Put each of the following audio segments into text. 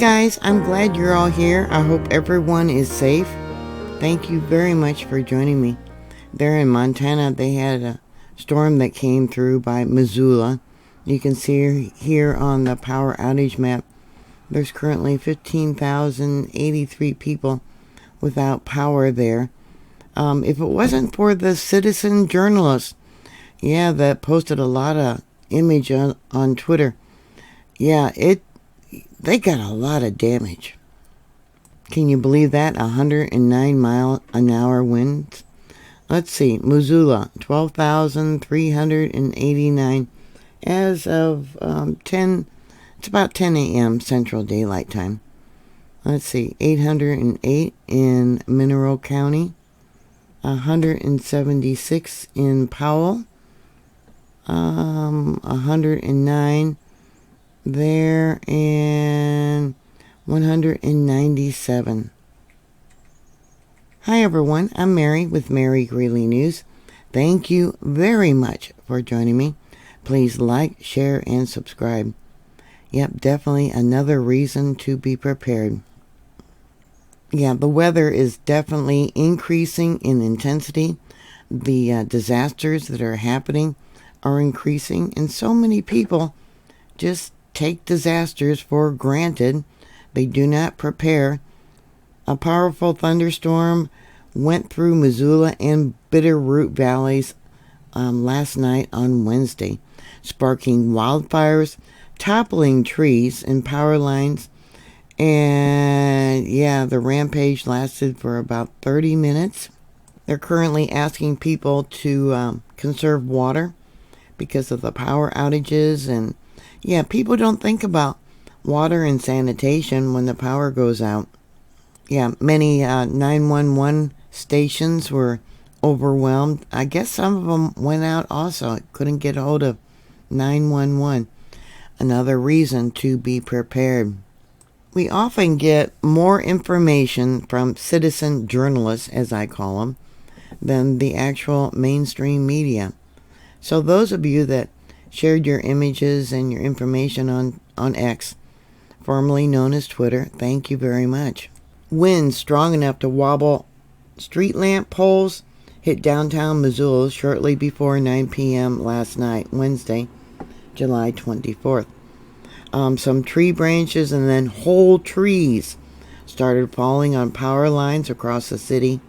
guys, I'm glad you're all here. I hope everyone is safe. Thank you very much for joining me. There in Montana, they had a storm that came through by Missoula. You can see here on the power outage map, there's currently 15,083 people without power there. If it wasn't for the citizen journalist, that posted a lot of image on Twitter. They got a lot of damage. Can you believe that? 109 mile an hour winds. Let's see, Missoula, 12,389 as of 10. It's about 10 a.m. Central Daylight Time. Let's see, 808 in Mineral County, 176 in Powell, 109 there, and 197. Hi everyone, I'm Mary with MaryGreeley News. Thank you very much for joining me. Please like, share, and subscribe. Yep, definitely another reason to be prepared. The weather is definitely increasing in intensity. The disasters that are happening are increasing, and so many people just take disasters for granted. They do not prepare. A powerful thunderstorm went through Missoula and Bitterroot valleys last night on Wednesday, sparking wildfires, toppling trees and power lines. And the rampage lasted for about 30 minutes. They're currently asking people to conserve water because of the power outages. And people don't think about water and sanitation when the power goes out. Many 911 stations were overwhelmed. I guess some of them went out also. Couldn't get a hold of 911. Another reason to be prepared. We often get more information from citizen journalists, as I call them, than the actual mainstream media. So those of you that shared your images and your information on X, formerly known as Twitter, thank you very much. Winds strong enough to wobble street lamp poles hit downtown Missoula shortly before 9 p.m. last night, Wednesday, July 24th. Some tree branches and then whole trees started falling on power lines across the city.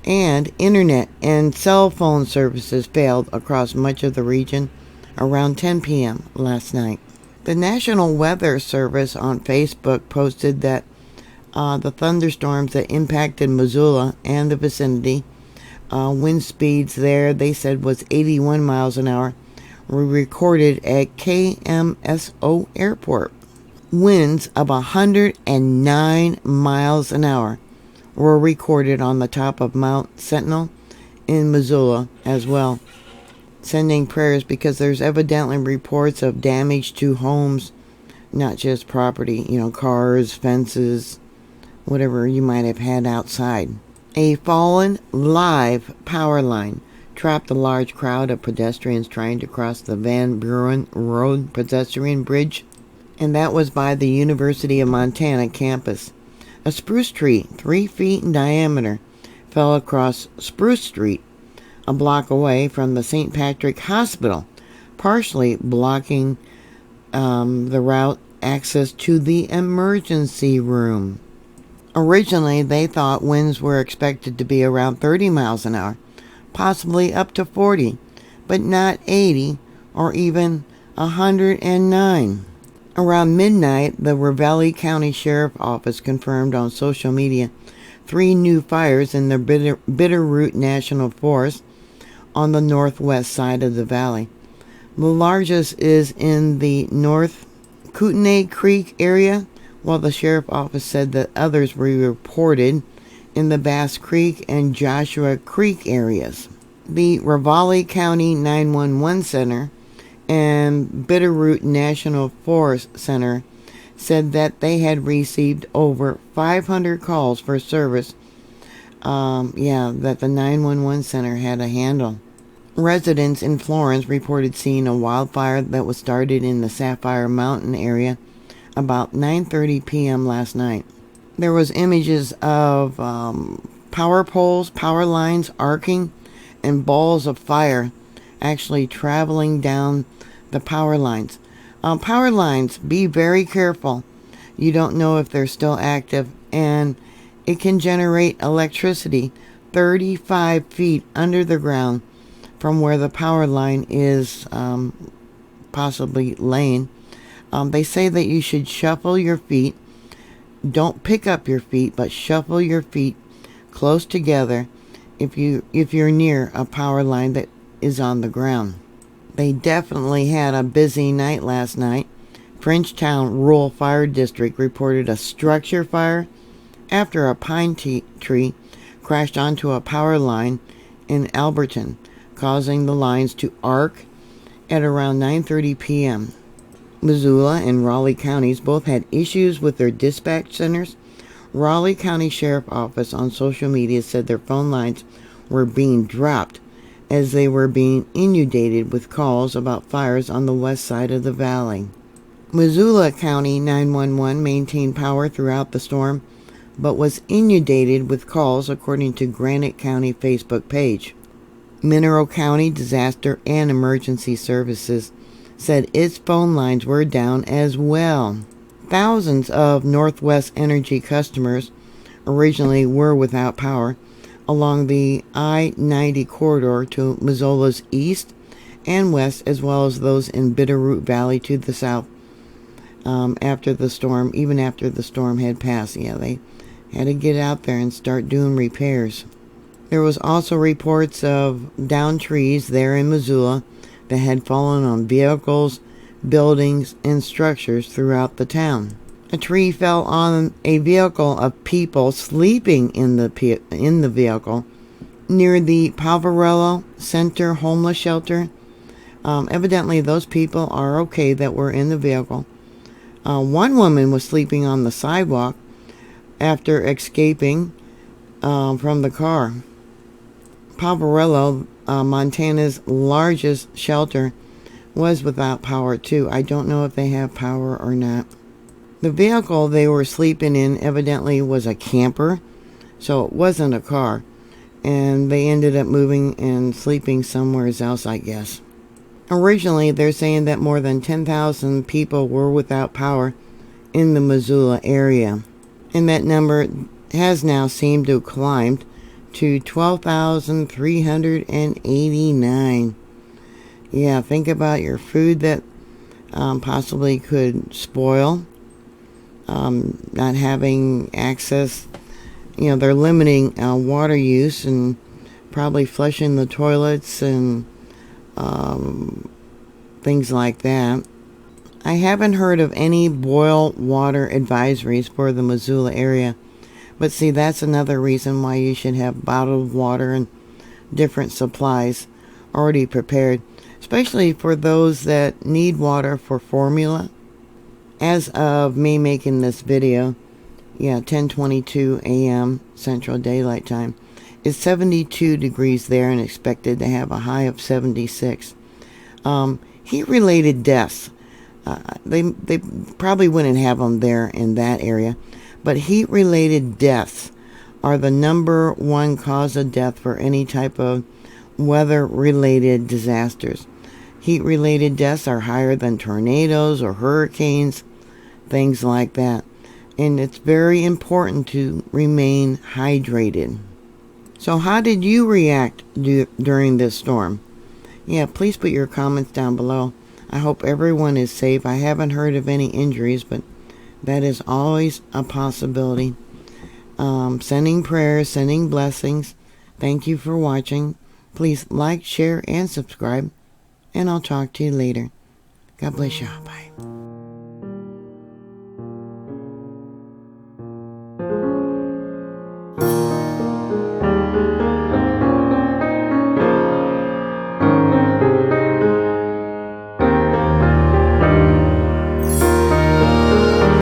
And internet and cell phone services failed across much of the region around 10 p.m. last night. The National Weather Service on Facebook posted that the thunderstorms that impacted Missoula and the vicinity, wind speeds there, they said, was 81 miles an hour, were recorded at KMSO Airport. Winds of 109 miles an hour were recorded on the top of Mount Sentinel in Missoula as well. Sending prayers because there's evidently reports of damage to homes, not just property, cars, fences, whatever you might have had outside. A fallen live power line trapped a large crowd of pedestrians trying to cross the Van Buren Road pedestrian bridge, and that was by the University of Montana campus. A spruce tree 3 feet in diameter fell across Spruce Street, a block away from the St. Patrick Hospital, partially blocking the route access to the emergency room. Originally, they thought winds were expected to be around 30 miles an hour, possibly up to 40, but not 80 or even 109. Around midnight, the Ravalli County Sheriff Office confirmed on social media 3 new fires in the Bitterroot National Forest on the northwest side of the valley. The largest is in the North Kootenai Creek area, while the Sheriff Office said that others were reported in the Bass Creek and Joshua Creek areas. The Ravalli County 911 Center and Bitterroot National Forest Center said that they had received over 500 calls for service that the 911 center had a handle. Residents in Florence reported seeing a wildfire that was started in the Sapphire Mountain area about 9:30 p.m. last night. There was images of power poles, power lines arcing, and balls of fire actually traveling down the power lines. Power lines, be very careful. You don't know if they're still active, and it can generate electricity 35 feet under the ground from where the power line is possibly laying. They say that you should shuffle your feet. Don't pick up your feet, but shuffle your feet close together if you're near a power line that is on the ground. They definitely had a busy night last night. Frenchtown Rural Fire District reported a structure fire after a pine tree crashed onto a power line in Alberton, causing the lines to arc at around 9:30 p.m. Missoula and Raleigh counties both had issues with their dispatch centers. Raleigh County Sheriff Office on social media said their phone lines were being dropped as they were being inundated with calls about fires on the west side of the valley. Missoula County 911 maintained power throughout the storm, but was inundated with calls according to Granite County Facebook page. Mineral County Disaster and Emergency Services said its phone lines were down as well. Thousands of Northwest Energy customers originally were without power along the I-90 corridor to Missoula's east and west, as well as those in Bitterroot Valley to the south. After the storm had passed, they had to get out there and start doing repairs. There was also reports of downed trees there in Missoula that had fallen on vehicles, buildings, and structures throughout the town. A tree fell on a vehicle of people sleeping in the vehicle near the Poverello Center homeless shelter. Evidently, those people are okay that were in the vehicle. One woman was sleeping on the sidewalk after escaping from the car. Poverello, Montana's largest shelter, was without power too. I don't know if they have power or not. The vehicle they were sleeping in evidently was a camper, so it wasn't a car, and they ended up moving and sleeping somewhere else, I guess. Originally, they're saying that more than 10,000 people were without power in the Missoula area, and that number has now seemed to have climbed to 12,389. Yeah, think about your food that possibly could spoil, not having access. They're limiting water use and probably flushing the toilets and things like that. I haven't heard of any boil water advisories for the Missoula area, but see, that's another reason why you should have bottled water and different supplies already prepared, especially for those that need water for formula. As of me making this video, 10:22 a.m. Central Daylight Time, it's 72 degrees there and expected to have a high of 76. Heat-related deaths, they probably wouldn't have them there in that area, but heat-related deaths are the number one cause of death for any type of weather-related disasters. Heat-related deaths are higher than tornadoes or hurricanes, things like that. And it's very important to remain hydrated. So how did you react during this storm? Please put your comments down below. I hope everyone is safe. I haven't heard of any injuries, but that is always a possibility. Sending prayers, sending blessings. Thank you for watching. Please like, share, and subscribe. And I'll talk to you later. God bless you. Bye.